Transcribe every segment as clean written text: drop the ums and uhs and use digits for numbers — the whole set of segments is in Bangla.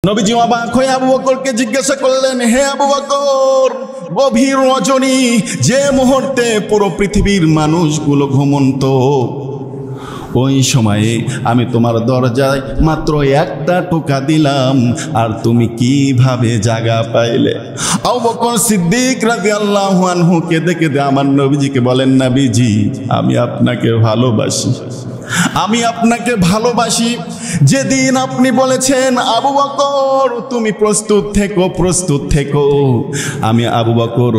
নবীজি অবাক হয়ে আবু বকরকে জিজ্ঞাসা করলেন, হে আবু বকর, গভীর রজনী, যে মুহূর্তে পুরো পৃথিবীর মানুষগুলো ঘুমন্ত, ওই সময়ে আমি তোমার দরজায় মাত্র একটা টোকা দিলাম, আর তুমি কিভাবে জায়গা পাইলে? আবু বকর সিদ্দিক রাদিয়াল্লাহু আনহু কেঁদে কেঁদে আমার নবীজিকে বলেন, নবীজি, আমি আপনাকে ভালোবাসি, আমি আপনাকে ভালোবাসি। যেদিন আপনি বলেছেন আবু বকর তুমি প্রস্তুত থেকো, প্রস্তুত থেকো, আমি আবু বকর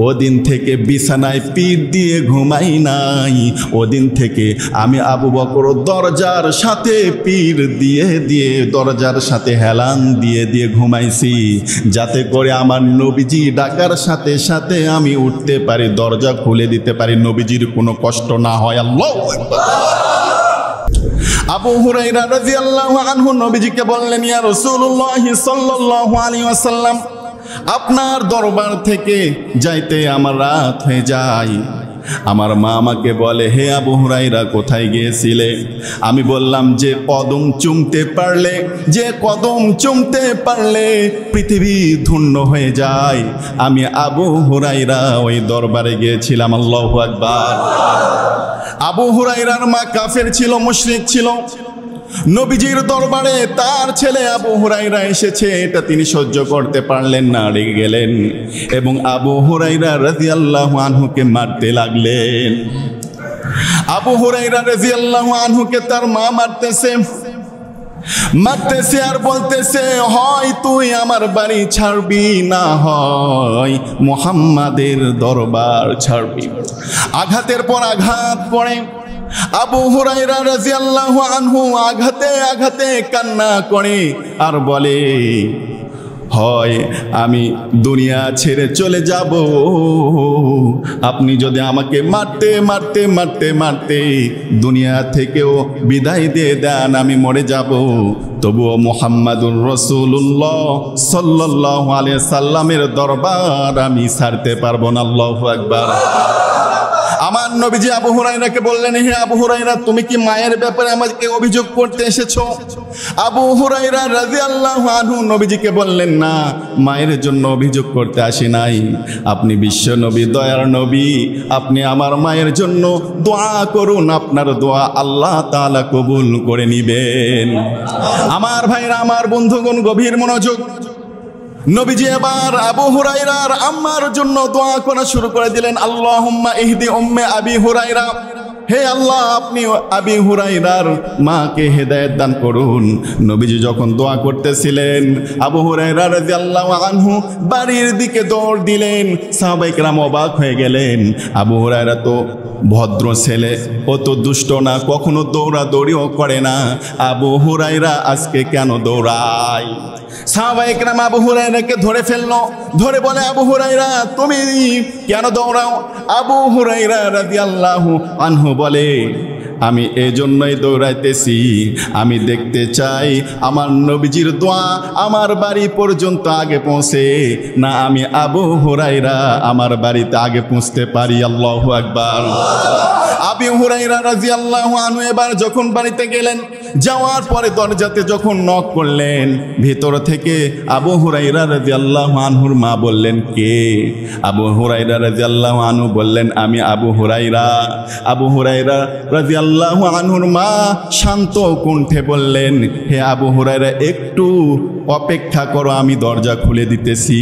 ওদিন থেকে বিছানায় পিঠ দিয়ে ঘুমাই নাই। ওদিন থেকে আমি আবু বকর দরজার সাথে পিঠ দিয়ে দিয়ে দরজার সাথে হেলান দিয়ে দিয়ে ঘুমাইছি, যাতে করে আমার নবীজি ডাকার সাথে সাথে আমি উঠতে পারি, দরজা খুলে দিতে পারি, নবীজির কোনো কষ্ট না হয়। আল্লাহু আকবার। আবু হুরায়রা রাদিয়াল্লাহু আনহু নবীজিকে বললেন, ইয়া রাসূলুল্লাহ সাল্লাল্লাহু আলাইহি ওয়াসাল্লাম, আপনার দরবার থেকে যাইতে আমার রাত হয়ে যায়। আমার মা আমাকে বলে, হে আবু হুরায়রা, কোথায় গিয়েছিলে? আমি বললাম, যে কদম চুমতে পারলে, যে কদম চুমতে পারলে পৃথিবী ধন্য হয়ে যায়, আমি আবু হুরায়রা ওই দরবারে গিয়েছিলাম। আল্লাহু আকবার। আবু হুরায়রার মা কাফের ছিল, মুশরিক ছিল। নবীজির দরবারে তার ছেলে আবু হুরায়রা এসেছে, এটা তিনি সহ্য করতে পারলেন না, রেগে গেলেন এবং আবু হুরায়রা রাদিয়াল্লাহু আনহুকে মারতে লাগলেন। আবু হুরায়রা রাদিয়াল্লাহু আনহুকে তার মা মারতেছে আর বলতেছে, হয় তুই আমার বাড়ি ছাড়বি, না হয় মুহাম্মাদের দরবার ছাড়বি। আঘাতের পর আঘাত পড়ে। আবু হুরায়রা রাদিয়াল্লাহু আনহু আঘাতে আঘাতে কান্না করে আর বলে, হয় আমি দুনিয়া ছেড়ে চলে যাব, আপনি যদি আমাকে মারতে মারতে মারতে মারতে দুনিয়া থেকেও বিদায় দিয়ে দেন, আমি মরে যাব, তবুও মুহাম্মাদুর রাসূলুল্লাহ সাল্লাল্লাহু আলাইহি সাল্লামের দরবার আমি ছাড়তে পারবো না। আল্লাহু আকবার। আমার নবীজি আবু হুরায়রাকে বললেন, হে আবু হুরায়রা, তুমি কি মায়ের ব্যাপারে আমাকে অভিযোগ করতে এসেছো? আবু হুরায়রা রাদিয়াল্লাহু আনহু নবীজিকে বললেন, না, মায়ের জন্য অভিযোগ করতে আসি নাই, আপনি বিশ্ব নবী, দয়ার নবী, আপনি আমার মায়ের জন্য দোয়া করুন, আপনার দোয়া আল্লাহ তাআলা কবুল করে নিবেন। আমার ভাইরা, আমার বন্ধুগণ, গভীর মনোযোগ। নবীজি এবার আবু হুরায়রার আম্মার জন্য দোয়া করা শুরু করে দিলেন। আল্লাহুম্মা ইহদি উম্মে আবি হুরায়রা, হে আল্লাহ, আপনি আবি হুরায়রার মাকে হেদায়েত দান করুন। নবীজি যখন দোয়া করতেছিলেন, আবু হুরায়রা রাদিয়াল্লাহু আনহু বাড়ির দিকে দৌড় দিলেন। সাহাবায়ে কেরাম অবাক হয়ে গেলেন। আবু হুরায়রা তো ভদ্র ছেলে, ও তো দুষ্ট না, কখনো দৌড়াদৌড়িও করে না, আবু হুরায়রা আজকে কেন দৌড়ায়? সাহাবায়ে কেরাম আবু হুরায়রাকে ধরে ফেললো, ধরে বলে, আবু হুরায়রা, তুমি কেন দৌড়াও? আবু হুরায়রা রাদিয়াল্লাহু আনহু বলে, আমি এজন্যই দৌড়াইতেছি, আমি দেখতে চাই আমার নবীজির দোয়া আমার বাড়ি পর্যন্ত আগে পৌঁছে না, আমি আবু হুরায়রা আমার বাড়িতে আগে পৌঁছতে পারি। আল্লাহু আকবার। আবু হুরায়রা রাদিয়াল্লাহু আনহু এবার যখন বাড়িতে গেলেন, যাওয়ার পরে দরজাতে যখন নক করলেন, ভিতর থেকে আবু হুরায়রা রাদিয়াল্লাহু আনহুর মা বললেন, কে? আবু হুরায়রা রাদিয়াল্লাহু আনহু বললেন, আমি আবু হুরায়রা। আবু হুরায়রা রাদিয়াল্লাহু আনহুর মা শান্ত কণ্ঠে বললেন, হে আবু হুরায়রা, একটু অপেক্ষা করো, আমি দরজা খুলে দিতেছি।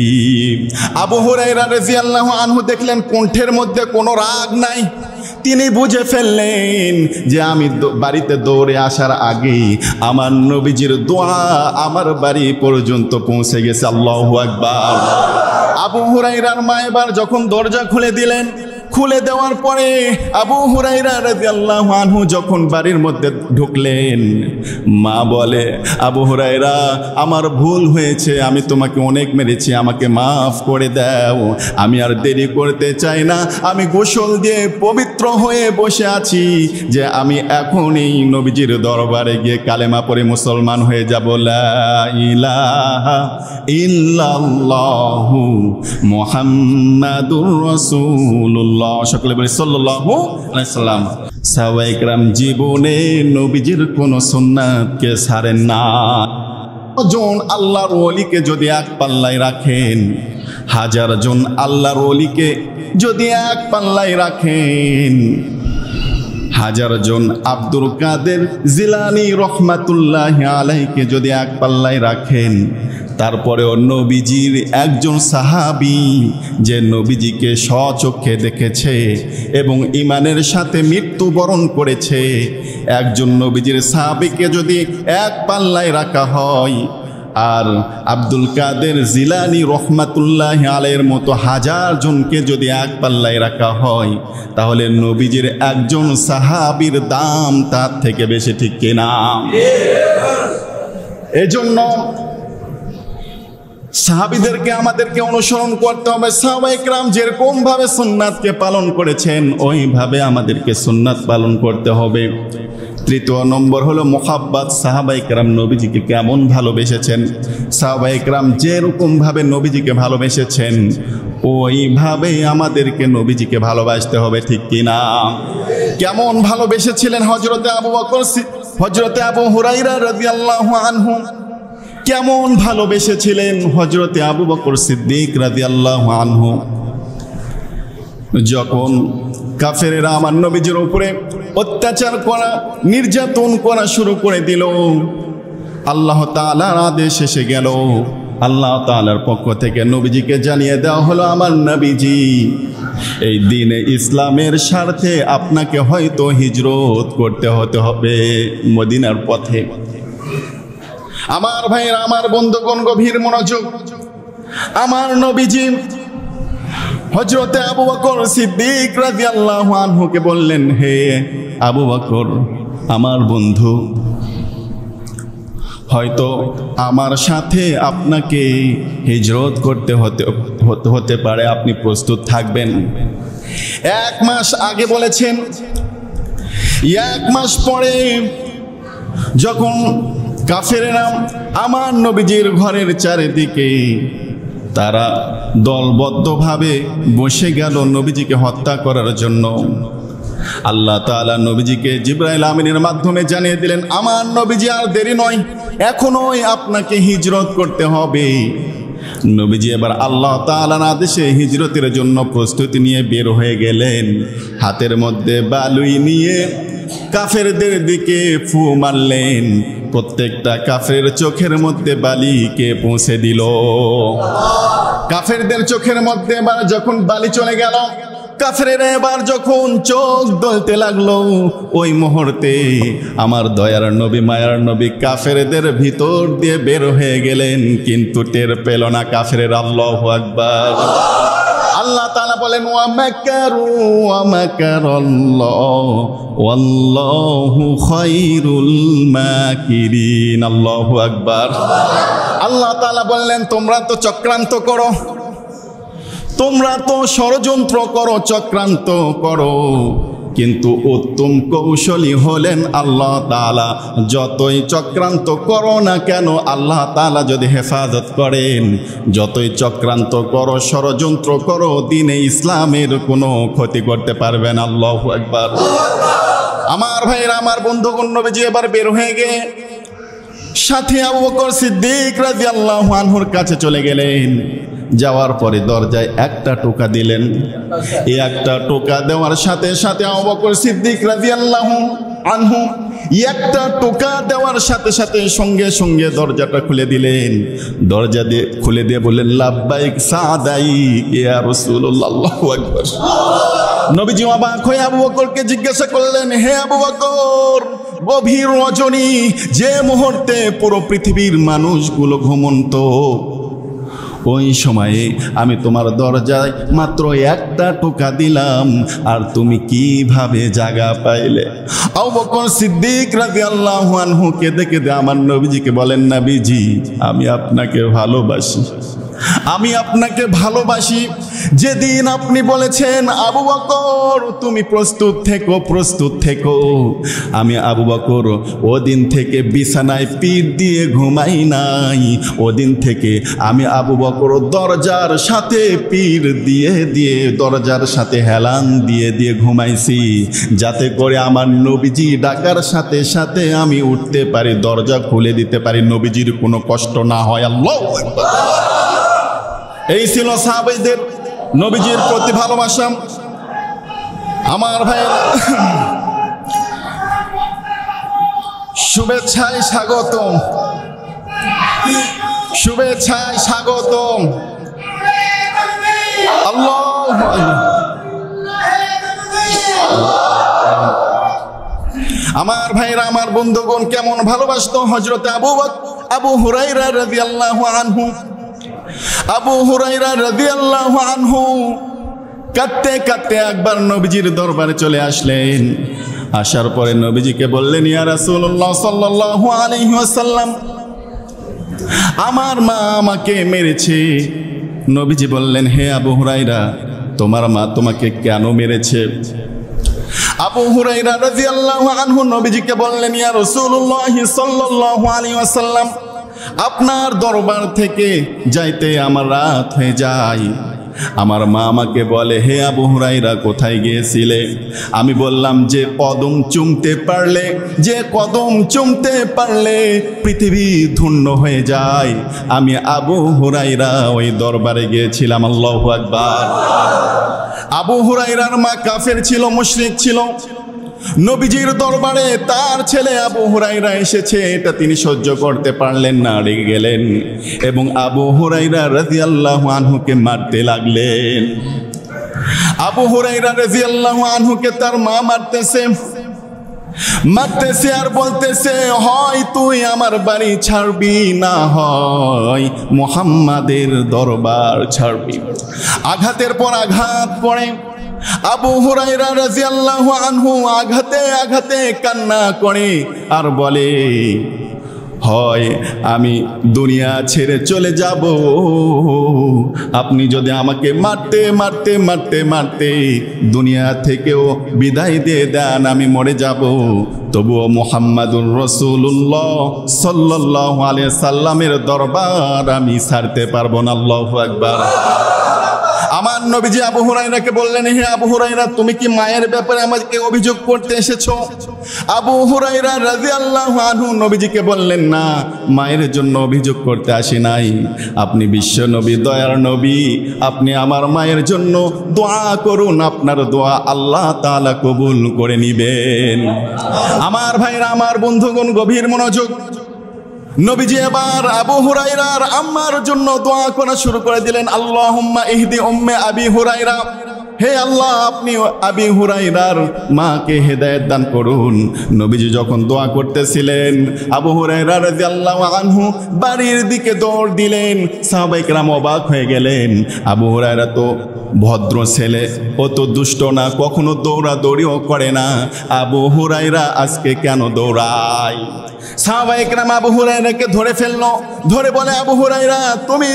আবু হুরায়রা রাদিয়াল্লাহু আনহু দেখলেন কণ্ঠের মধ্যে কোনো রাগ নাই। তিনি বুঝে ফেললেন যে আমি বাড়িতে দৌড়ে আসার আগেই আমার নবীজির দোয়া আমার বাড়ি পর্যন্ত পৌঁছে গেছে। আল্লাহু আকবার। আবু হুরায়রার মা এবার যখন দরজা খুলে দিলেন, খুলে দেওয়ার পরে আবু হুরায়রা রাদিয়াল্লাহু আনহু যখন বাড়ির মধ্যে ঢুকলেন, মা বলে, আবু হুরায়রা, আমার ভুল হয়েছে, আমি তোমাকে অনেক মেরেছি, আমাকে মাফ করে দাও, আমি আর দেরি করতে চাই না, আমি গোসল দিয়ে পবিত্র হয়ে বসে আছি যে আমি এখনই নবীজির দরবারে গিয়ে কালেমা পড়ে মুসলমান হয়ে যাব। লা ইলাহা ইল্লাল্লাহু মুহাম্মাদুর রাসূলুল্লাহ। সকলে বলি সাল্লাল্লাহু আলাইহি সাল্লাম। সাহাবায়ে কেরাম জীবনে নবীজির কোন সুন্নাতকে ছাড়েন না। জন আল্লাহর ওলিকে যদি এক পাল্লায় রাখেন, 1000 জন আল্লাহর ওলিকে যদি এক পাল্লায় রাখেন, 1000 জন আব্দুল কাদের জিলানী রহমাতুল্লাহি আলাইহিকে যদি এক পাল্লায় রাখেন, তারপরেও নবীজির একজন সাহাবী যে নবীজিকে স্বচক্ষে দেখেছে এবং ঈমানের সাথে মৃত্যুবরণ করেছে, একজন নবীজির সাহাবীকে যদি এক পাল্লায় রাখা হয়, আর আব্দুল কাদের জিলানী রহমাতুল্লাহি আলাইহির মতো 1000 জনকে যদি এক পাল্লায় রাখা হয়, তাহলে নবীজির একজন সাহাবীর দাম তার থেকে বেশি, ঠিক কিনা? এজন্য সাহাবীদেরকে আমাদেরকে অনুসরণ করতে হবে। সাহাবায়ে কেরাম যেরকম ভাবে সুন্নাতকে পালন করেছেন, ওইভাবে আমাদেরকে সুন্নাত পালন করতে হবে। তৃতীয় নম্বর হলো মুহাব্বত। সাহাবায়ে কেরাম নবীজিকে কেমন ভালোবেসেছেন? সাহাবায়ে কেরাম যেরকম ভাবে নবীজিকে ভালোবেসেছেন, ওইভাবে আমাদেরকে নবীজিকে ভালোবাসতে হবে, ঠিক কিনা? কেমন ভালোবেসেছিলেন হযরতে আবু বকর, হযরতে আবু হুরায়রা রাদিয়াল্লাহু আনহু? কেমন ভালোবেসেছিলেন হযরতে আবু বকর সিদ্দিক রাদিয়াল্লাহু আনহু? যখন কাফেরেরা আমার নবীজির উপরে অত্যাচার করা, নির্যাতন করা শুরু করে দিল, আল্লাহ তাআলার আদেশ এসে গেল। আল্লাহ তাআলার পক্ষ থেকে নবীজিকে জানিয়ে দেওয়া হলো, আমার নবীজি, এই দ্বীনে ইসলামের স্বার্থে আপনাকে হয়তো হিজরত করতে হবে মদিনার পথে। আমার ভাইরা, আমার বন্ধুগণ, গভীর মনোযোগ। আমার নবীজি হযরতে আবু বকর সিদ্দিক রাদিয়াল্লাহু আনহুকে বললেন, হে আবু বকর, আমার বন্ধু, হয়তো আমার সাথে আপনাকে হিজরত করতে হতে পারে, আপনি প্রস্তুত থাকবেন? 1 মাস আগে বলেছেন। 1 মাস পরে যখন কাফেরেরা আমার নবীজির ঘরের চারিদিকে তারা দলবদ্ধভাবে বসে গেল নবীজিকে হত্যা করার জন্য, আল্লাহ তাআলা নবীজিকে জিবরাইল আমিনের মাধ্যমে জানিয়ে দিলেন, আমার নবীজি, আর দেরি নয়, এখনই আপনাকে হিজরত করতে হবে। নবীজি এবার আল্লাহ তাআলার আদেশে হিজরতের জন্য প্রস্তুতি নিয়ে বের হয়ে গেলেন। হাতের মধ্যে বালুই নিয়ে কাফেরদের দিকে ফু মারলেন। প্রত্যেকটা কাফের চোখের মধ্যে বালিকে পৌঁছে দিল। কাফেরদের চোখের মধ্যে এবার যখন বালি চলে গেল, কাফেরেরা এবার যখন চোখ দলতে লাগলো, ওই মুহূর্তে আমার দয়ার নবী, মায়ার নবী কাফেরদের ভিতর দিয়ে বের হয়ে গেলেন, কিন্তু টের পেল না কাফেরেরা। আল্লাহু আকবার। আল্লাহ তাআলা বলেন, ওয়া মাকারু ওয়া মাকারাল্লাহ ওয়াল্লাহু খায়রুল মাকিরিন। আল্লাহু আকবার। আল্লাহ তাআলা বললেন, তোমরা তো চক্রান্ত করো, তোমরা তো ষড়যন্ত্র করো, চক্রান্ত করো, কিন্তু উত্তম কৌশলী হলেন আল্লাহ তাআলা। যতই চক্রান্ত করো না কেন, আল্লাহ তাআলা যদি হেফাজত করেন, যতই চক্রান্ত করো, ষড়যন্ত্র করো, দ্বীনে ইসলামের কোনো ক্ষতি করতে পারবে না। আল্লাহু আকবার। আমার ভাইরা, আমার বন্ধুগণ, নবীজি এবার বের হয়ে গিয়ে সাথে আবু বকর সিদ্দিক রাদিয়াল্লাহু আনহুর কাছে চলে গেলেন। যাওয়ার পরে দরজায় একটা টোকা দিলেন। এই একটা টোকা দেওয়ার সাথে সাথে আবু বকর সিদ্দিক রাদিয়াল্লাহু আনহু একটা টোকা দেওয়ার সাথে সাথে সঙ্গে সঙ্গে দরজাটা খুলে দিলেন। দরজা দিয়ে খুলে দিয়ে বললেন, লাব্বাইক সাদাইক ইয়া রাসূলুল্লাহ। আল্লাহু আকবার। নবীজি অবাক হয়ে আবু বকরকে জিজ্ঞাসা করলেন, হে আবু বকর, গভীর রজনী, যে মুহূর্তে পুরো পৃথিবীর মানুষগুলো ঘুমন্ত, ওই সময়ে আমি তোমার দরজায় মাত্র একটা টোকা দিলাম, আর তুমি কিভাবে জায়গা পাইলে? আবু বকর সিদ্দিক রাদিয়াল্লাহু আনহু কেঁদে কেঁদে আমার নবীজিকে বলেন, নবীজি, আমি আপনাকে ভালোবাসি। আমি আপনাকে ভালোবাসি। যেদিন আপনি বলেছেন আবু বকর তুমি প্রস্তুত থেকো, প্রস্তুত থেকো, আমি আবু বকর ওদিন থেকে বিছানায় পিঠ দিয়ে ঘুমাই নাই। ওদিন থেকে আমি আবু বকর দরজার সাথে পিঠ দিয়ে দিয়ে দরজার সাথে হেলান দিয়ে দিয়ে ঘুমাইছি, যাতে করে আমার নবীজি ডাকার সাথে সাথে আমি উঠতে পারি, দরজা খুলে দিতে পারি, নবীজির কোনো কষ্ট না হয়। আল্লাহু আকবার। এই ছিল সাহাবাদের নবীজির প্রতি ভালোবাসা। আমার ভাইয়েরা, শুভেচ্ছায় স্বাগতম, শুভেচ্ছায় স্বাগতম। আল্লাহু আকবার। আমার ভাইরা, আমার বন্ধুগণ, কেমন ভালোবাসতো হযরত আবু হুরায়রা রাদিয়াল্লাহু আনহু। আবু হুরায়রা রাদিয়াল্লাহু আনহু কাঁদতে কাঁদতে একবার নবীজির দরবারে চলে আসলেন। আসার পরে নবীজিকে বললেন, ইয়া রাসূলুল্লাহ সাল্লাল্লাহু আলাইহি ওয়াসাল্লাম, আমার মা আমাকে মেরেছে। নবীজি বললেন, হে আবু হুরায়রা, তোমার মা তোমাকে কেন মেরেছে? আবু হুরায়রা রাদিয়াল্লাহু আনহু নবীজিকে বললেন, ইয়া রাসূলুল্লাহ সাল্লাল্লাহু আলাইহি ওয়াসাল্লাম, আপনার দরবার থেকে যাইতে আমার রাত হয়ে যায়। আমার মা আমাকে বলে, হে আবু হুরায়রা, কোথায় গিয়েছিলে? আমি বললাম, যে কদম চুমতে পারলে, যে কদম চুমতে পারলে পৃথিবী ধন্য হয়ে যায়, আমি আবু হুরায়রা ওই দরবারে গিয়েছিলাম। আল্লাহু আকবার। আবু হুরায়রার মা কাফের ছিল, মুশরিক ছিল। নবীজির দরবারে তার ছেলে আবু হুরায়রা এসেছে, এটা তিনি সহ্য করতে পারলেন না, রেগে গেলেন এবং আবু হুরায়রা রাদিয়াল্লাহু আনহুকে মারতে লাগলেন। আবু হুরায়রা রাদিয়াল্লাহু আনহুকে তার মা মারতেছে আর বলতেছে, হয় তুই আমার বাড়ি ছাড়বি, না হয় মুহাম্মাদের দরবার ছাড়বি। আঘাতের পর আঘাত পড়ে। আবু হুরায়রা রাদিয়াল্লাহু আনহু আঘাতে আঘাতে কান্না করে আর বলে, হয় আমি দুনিয়া ছেড়ে চলে যাব, আপনি যদি আমাকে মারতে মারতে মারতে মারতে দুনিয়া থেকেও বিদায় দিয়ে দেন, আমি মরে যাব, তবুও মুহাম্মাদুর রাসূলুল্লাহ সাল্লাল্লাহু আলাইহি সাল্লামের দরবার আমি ছাড়তে পারবো না। আল্লাহু আকবার। আমার নবীজি আবু হুরায়রাকে বললেন, হে আবু হুরায়রা, তুমি কি মায়ের ব্যাপারে আমাকে অভিযোগ করতে এসেছো? আবু হুরায়রা রাদিয়াল্লাহু আনহু নবীজিকে বললেন, না, মায়ের জন্য অভিযোগ করতে আসি নাই, আপনি বিশ্ব নবী, দয়ার নবী, আপনি আমার মায়ের জন্য দোয়া করুন, আপনার দোয়া আল্লাহ তাআলা কবুল করে নিবেন। আমার ভাইরা, আমার বন্ধুগণ, গভীর মনোযোগ। নবীজি এবার আবু হুরায়রার আম্মার জন্য দোয়া করা শুরু করে দিলেন। আল্লাহুম্মা ইহদি উম্মে আবি হুরায়রা, হে আল্লাহ, আপনি আবি হুরায়রার মাকে হেদায়েত দান করুন। নবীজি যখন দোয়া করতেছিলেন, আবু হুরায়রা রাদিয়াল্লাহু আনহু বাড়ির দিকে দৌড় দিলেন। সাহাবায়ে কেরাম অবাক হয়ে গেলেন। আবু হুরায়রা তো ভদ্র ছেলে, ও তো দুষ্ট না, কখনো দৌড়াদৌড়িও করে না, আবু হুরায়রা আজকে কেন দৌড়ায়? সাহাবায়ে কেরাম আবু হুরায়রাকে ধরে ফেললো, ধরে বলে, আবু হুরায়রা, তুমি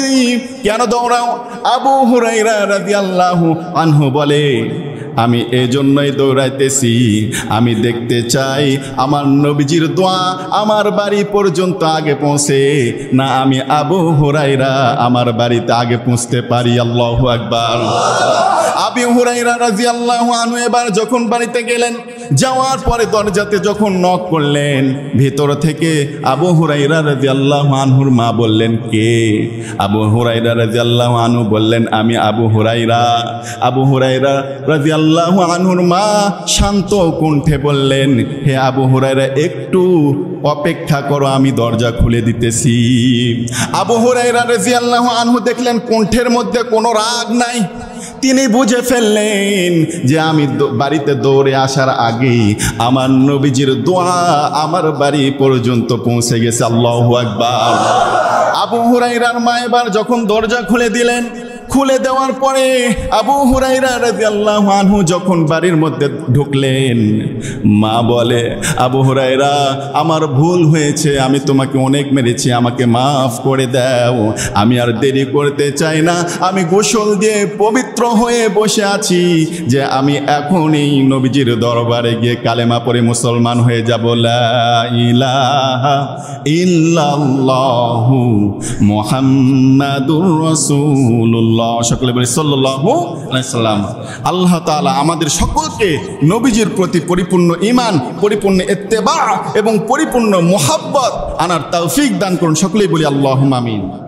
কেন দৌড়াও? আবু হুরায়রা রাদিয়াল্লাহু আনহু বলে, আমি এজন্যই দৌড়াইতেছি, আমি দেখতে চাই আমার নবীজির দোয়া আমার বাড়ি পর্যন্ত আগে পৌঁছে না আমি আবু হুরায়রা আমার বাড়িতে আগে পৌঁছতে পারি। আল্লাহু আকবার। আবু হুরায়রা রাদিয়াল্লাহু আনহু এবার যখন বাড়িতে গেলেন, যাওয়ার পরে দরজাতে যখন নক করলেন, ভিতর থেকে আবু হুরায়রা রাদিয়াল্লাহু আনহুর মা বললেন, কে? আবু হুরায়রা রাদিয়াল্লাহু আনহু বললেন, আমি আবু হুরায়রা। আবু হুরায়রা রাদিয়াল্লাহু আনহুর মা শান্ত কণ্ঠে বললেন, হে আবু হুরায়রা, একটু অপেক্ষা করো, আমি দরজা খুলে দিতেছি। আবু হুরায়রা রাদিয়াল্লাহু আনহু দেখলেন কণ্ঠের মধ্যে কোনো রাগ নাই। তিনি বুঝে ফেললেন যে আমি বাড়িতে দৌড়ে আসার আগেই আমার নবীজির দোয়া আমার বাড়ি পর্যন্ত পৌঁছে গেছে। আল্লাহু আকবার। আবু হুরায়রার মা এবার যখন দরজা খুলে দিলেন, খুলে দেওয়ার পরে আবু হুরায়রা রাদিয়াল্লাহু আনহু যখন বাড়ির মধ্যে ঢুকলেন, মা বলে, আবু হুরায়রা আমার ভুল হয়েছে, আমি তোমাকে অনেক মেরেছি, আমাকে মাফ করে দাও, আমি আর দেরি করতে চাই না, আমি গোসল দিয়ে পবিত্র হয়ে বসে আছি যে আমি এখনই নবীজির দরবারে গিয়ে কালেমা পড়ে মুসলমান হয়ে যাব। লা ইলাহা ইল্লাল্লাহু মুহাম্মাদুর রাসূলুল্লাহ। সকলে বলি সাল্লাল্লাহু আলাইহি ওয়াসাল্লাম। আল্লাহ তাআলা আমাদের সকলকে নবীজির প্রতি পরিপূর্ণ ঈমান, পরিপূর্ণ ইত্তেবা এবং পরিপূর্ণ মুহাব্বত আনার তৌফিক দান করুন। সকলেই বলি আল্লাহুম্মা আমিন।